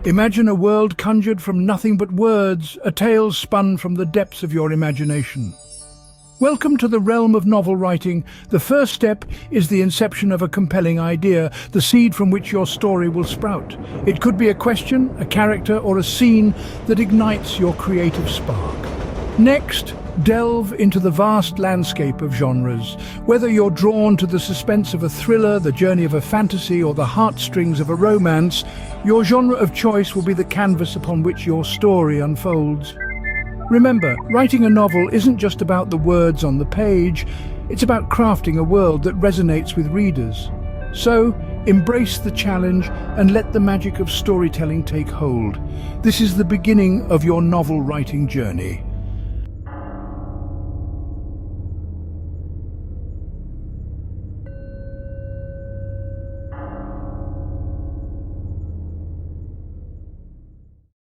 Imagine a world conjured from nothing but words, a tale spun from the depths of your imagination. Welcome to the realm of novel writing. The first step is the inception of a compelling idea, the seed from which your story will sprout. It could be a question, a character, or a scene that ignites your creative spark. Next, delve into the vast landscape of genres. Whether you're drawn to the suspense of a thriller, the journey of a fantasy, or the heartstrings of a romance, your genre of choice will be the canvas upon which your story unfolds. Remember, writing a novel isn't just about the words on the page, it's about crafting a world that resonates with readers. So, embrace the challenge and let the magic of storytelling take hold. This is the beginning of your novel writing journey.